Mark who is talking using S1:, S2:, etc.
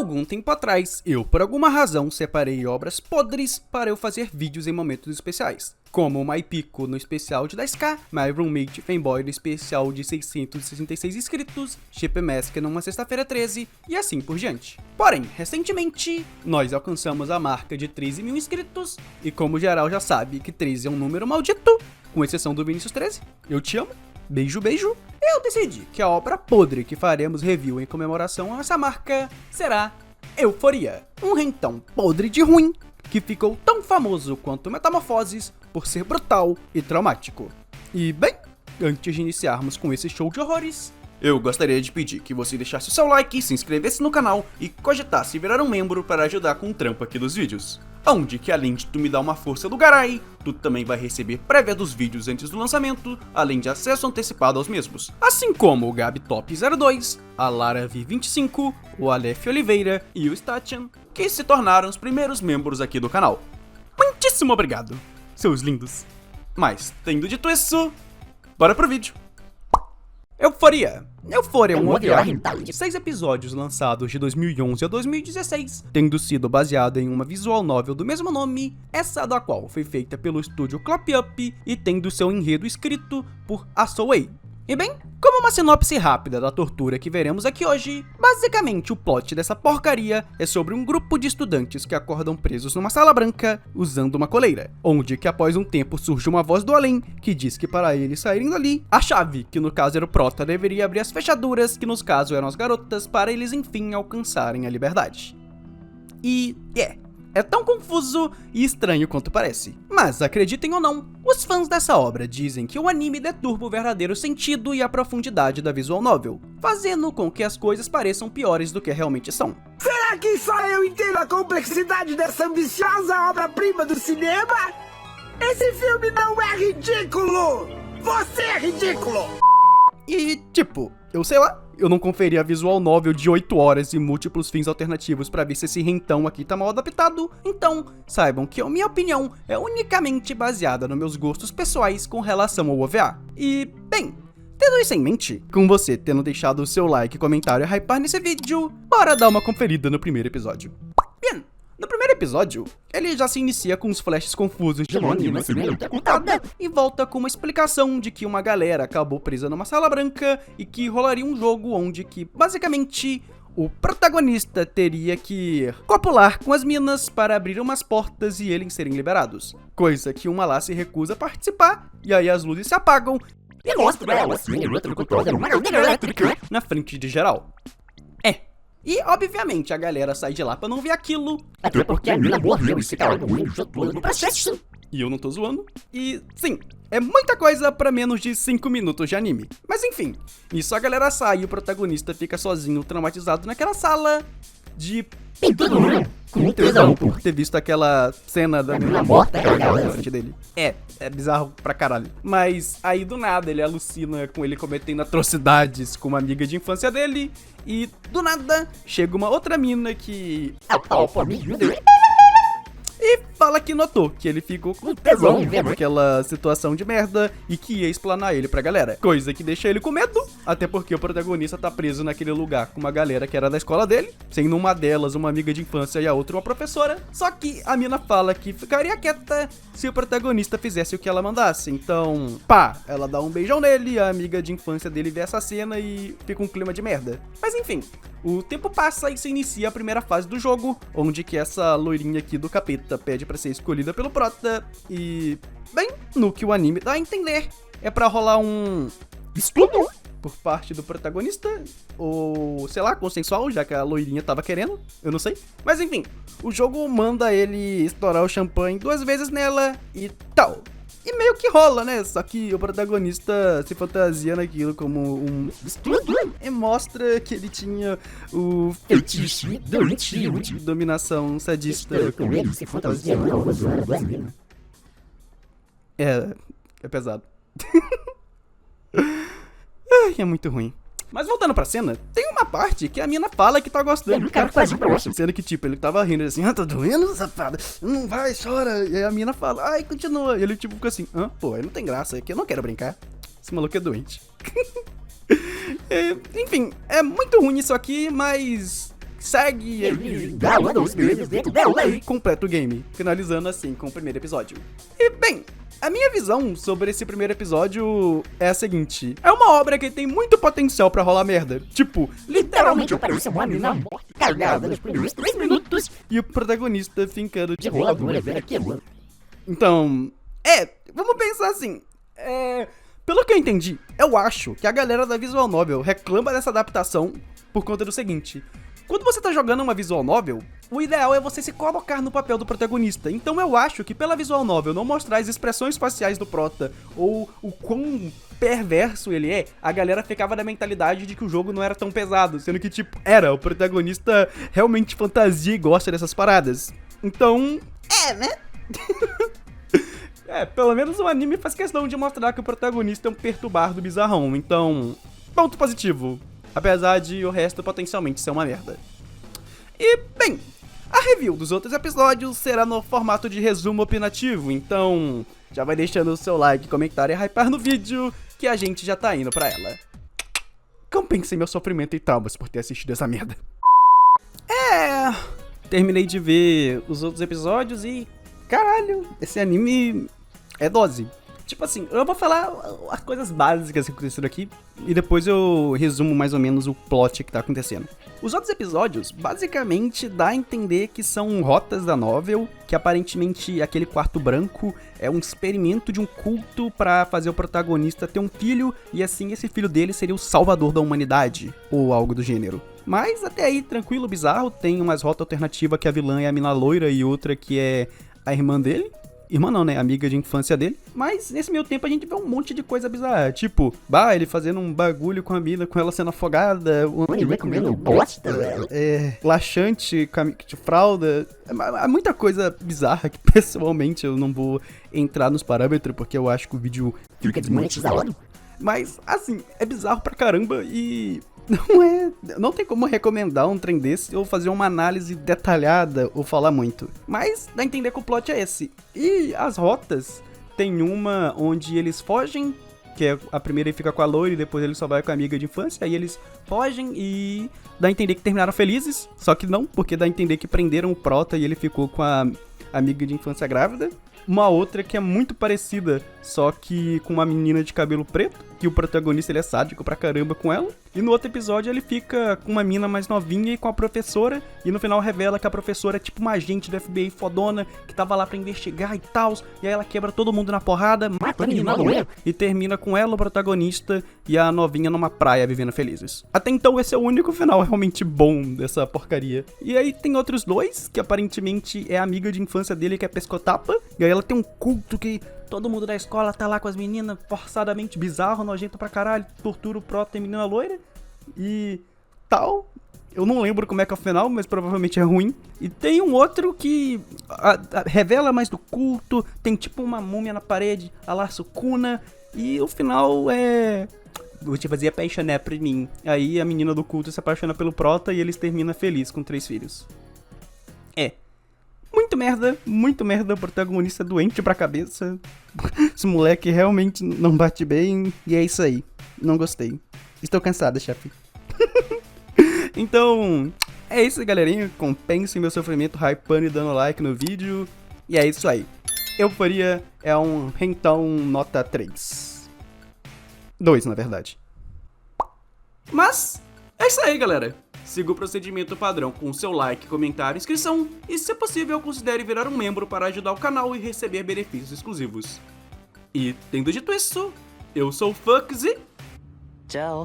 S1: algum tempo atrás, eu por alguma razão separei obras podres para eu fazer vídeos em momentos especiais, como My Pico no especial de 10k, My Roommate Fanboy no especial de 666 inscritos, Chip Mask numa sexta-feira 13 e assim por diante. Porém, recentemente, nós alcançamos a marca de 13 mil inscritos e como geral já sabe que 13 é um número maldito, com exceção do Vinícius 13, eu te amo, beijo beijo, eu decidi que a obra podre que faremos review em comemoração a essa marca será Euforia, um rentão podre de ruim que ficou tão famoso quanto Metamorfoses por ser brutal e traumático. E bem, antes de iniciarmos com esse show de horrores, eu gostaria de pedir que você deixasse o seu like, se inscrevesse no canal e cogitasse virar um membro para ajudar com o trampo aqui dos vídeos. Onde que além de tu me dar uma força do garai, tu também vai receber prévia dos vídeos antes do lançamento, além de acesso antecipado aos mesmos. Assim como o Gabi Top 02, a Lara V25, o Aleph Oliveira e o Statian, que se tornaram os primeiros membros aqui do canal. Muitíssimo obrigado, seus lindos. Mas, tendo dito isso, bora pro vídeo. Euforia é um OVA de 6 episódios lançados de 2011 a 2016, tendo sido baseado em uma visual novel do mesmo nome, essa da qual foi feita pelo estúdio Clap Up e tendo seu enredo escrito por Asaway. E bem, como uma sinopse rápida da tortura que veremos aqui hoje, basicamente o plot dessa porcaria é sobre um grupo de estudantes que acordam presos numa sala branca usando uma coleira, onde que após um tempo surge uma voz do além que diz que para eles saírem dali, a chave, que no caso era o prota, deveria abrir as fechaduras, que nos caso eram as garotas, para eles enfim alcançarem a liberdade. E é tão confuso e estranho quanto parece. Mas acreditem ou não, os fãs dessa obra dizem que o anime deturpa o verdadeiro sentido e a profundidade da visual novel, fazendo com que as coisas pareçam piores do que realmente são.
S2: Será que só eu entendo a complexidade dessa ambiciosa obra-prima do cinema? Esse filme não é ridículo! Você é ridículo!
S1: E tipo, eu sei lá, eu não conferi a visual novel de 8 horas e múltiplos fins alternativos pra ver se esse rentão aqui tá mal adaptado, então saibam que a minha opinião é unicamente baseada nos meus gostos pessoais com relação ao OVA. E, bem, tendo isso em mente, com você tendo deixado o seu like, comentário e hypar nesse vídeo, bora dar uma conferida no primeiro episódio. Bem, no primeiro episódio, ele já se inicia com os flashes confusos de Loni e volta com uma explicação de que uma galera acabou presa numa sala branca e que rolaria um jogo onde que, basicamente, o protagonista teria que copular com as minas para abrir umas portas e eles serem liberados. Coisa que uma lá se recusa a participar, e aí as luzes se apagam e mostra ela na frente de geral. E, obviamente, a galera sai de lá pra não ver aquilo.
S3: Até porque a mina morreu e se calou no processo.
S1: E eu não tô zoando. E, sim, é muita coisa pra menos de 5 minutos de anime. Mas enfim, nisso a galera sai e o protagonista fica sozinho, traumatizado naquela sala de...
S3: Tem todo mundo com tesão
S1: por ter visto aquela cena da menina
S3: morta
S1: na frente dele. É bizarro pra caralho. Mas aí do nada ele alucina com ele cometendo atrocidades com uma amiga de infância dele. E do nada chega uma outra mina que... E fala que notou que ele ficou com tesão naquela situação de merda e que ia explanar ele pra galera. Coisa que deixa ele com medo, até porque o protagonista tá preso naquele lugar com uma galera que era da escola dele, sendo uma delas uma amiga de infância e a outra uma professora. Só que a mina fala que ficaria quieta se o protagonista fizesse o que ela mandasse. Então, pá, ela dá um beijão nele, a amiga de infância dele vê essa cena e fica um clima de merda. Mas enfim, o tempo passa e se inicia a primeira fase do jogo, onde que essa loirinha aqui do capeta pede pra ser escolhida pelo prota e, bem, no que o anime dá a entender, é pra rolar um estudo por parte do protagonista, ou, sei lá, consensual, já que a loirinha tava querendo, eu não sei. Mas enfim, o jogo manda ele estourar o champanhe 2 vezes nela e tal. E meio que rola, né? Só que o protagonista se fantasia naquilo como um estudo e mostra que ele tinha o
S3: feitiço doentio
S1: de dominação sadista.
S3: Com ele se fantasia
S1: É pesado. Ai, é muito ruim. Mas voltando pra cena, tem uma parte que a mina fala que tá gostando.
S3: O cara quase próximo.
S1: Sendo que, tipo, ele tava rindo assim, tá doendo, safada? Não vai, chora. E aí a mina fala, ai, continua. E ele, tipo, fica assim, pô, aí não tem graça, é que eu não quero brincar. Esse maluco é doente. Enfim, é muito ruim isso aqui, mas segue ele.
S3: Galando os memes dentro dela.
S1: E completa o game, finalizando assim com o primeiro episódio. E bem, a minha visão sobre esse primeiro episódio é a seguinte: é uma obra que tem muito potencial pra rolar merda. Tipo,
S3: Literalmente eu pareço uma mina morta, cagada nos primeiros 3 minutos.
S1: e o protagonista fincando
S3: De roladora, velho, aquilo.
S1: Então, vamos pensar assim. Pelo que eu entendi, eu acho que a galera da Visual Novel reclama dessa adaptação por conta do seguinte: quando você tá jogando uma Visual Novel, o ideal é você se colocar no papel do protagonista. Então eu acho que pela Visual Novel não mostrar as expressões faciais do prota ou o quão perverso ele é, a galera ficava na mentalidade de que o jogo não era tão pesado, sendo que, tipo, o protagonista realmente fantasia e gosta dessas paradas. Então, né? Pelo menos o anime faz questão de mostrar que o protagonista é um perturbado bizarrão, então, ponto positivo, apesar de o resto potencialmente ser uma merda. E, bem, a review dos outros episódios será no formato de resumo opinativo, então já vai deixando o seu like, comentário e hypar no vídeo, que a gente já tá indo pra ela. Compensei meu sofrimento e traumas por ter assistido essa merda. Terminei de ver os outros episódios e, caralho, esse anime é dose. Tipo assim, eu vou falar as coisas básicas que aconteceram aqui e depois eu resumo mais ou menos o plot que tá acontecendo. Os outros episódios, basicamente, dá a entender que são rotas da novel, que aparentemente aquele quarto branco é um experimento de um culto pra fazer o protagonista ter um filho e assim esse filho dele seria o salvador da humanidade, ou algo do gênero. Mas até aí, tranquilo, bizarro, tem umas rotas alternativas que a vilã é a mina loira e outra que é a irmã dele. Irmã não, né? Amiga de infância dele. Mas nesse meio tempo a gente vê um monte de coisa bizarra. Tipo, ele fazendo um bagulho com a mina, com ela sendo afogada.
S3: Ele comendo bosta, velho.
S1: Laxante, de fralda. É muita coisa bizarra que pessoalmente eu não vou entrar nos parâmetros porque eu acho que o vídeo
S3: Fica desmonetizado.
S1: Mas, assim, é bizarro pra caramba e não tem como recomendar um trem desse ou fazer uma análise detalhada ou falar muito. Mas dá a entender que o plot é esse. E as rotas, tem uma onde eles fogem, que é a primeira ele fica com a loira e depois ele só vai com a amiga de infância, aí eles fogem e dá a entender que terminaram felizes, só que não, porque dá a entender que prenderam o prota e ele ficou com a amiga de infância grávida. Uma outra que é muito parecida, só que com uma menina de cabelo preto, que o protagonista ele é sádico pra caramba com ela. E no outro episódio ele fica com uma mina mais novinha e com a professora, e no final revela que a professora é tipo uma agente do FBI fodona, que tava lá pra investigar e tal, e aí ela quebra todo mundo na porrada, mata a menina loira, e termina com ela, o protagonista, e a novinha numa praia vivendo felizes. Até então esse é o único final realmente bom dessa porcaria. E aí tem outros dois, que aparentemente é a amiga de infância dele que é pescotapa, e aí ela tem um culto que todo mundo da escola tá lá com as meninas, forçadamente bizarro, nojento pra caralho, tortura o prota e menina loira, e tal. Eu não lembro como é que é o final, mas provavelmente é ruim. E tem um outro que revela mais do culto, tem tipo uma múmia na parede, a la Sukuna, e o final é... vou te fazer apaixonar por mim. Aí a menina do culto se apaixona pelo prota e eles terminam felizes com 3 filhos. Muito merda, o protagonista doente pra cabeça. Esse moleque realmente não bate bem, e é isso aí. Não gostei. Estou cansada, chefe. Então, é isso, galerinha. Compensem meu sofrimento hypando e dando like no vídeo. E é isso aí. Euforia é um rentão nota 3. 2, na verdade. Mas, é isso aí, galera. Siga o procedimento padrão com seu like, comentário, inscrição e, se possível, considere virar um membro para ajudar o canal e receber benefícios exclusivos. E, tendo dito isso, eu sou o Fux e...
S4: Tchau.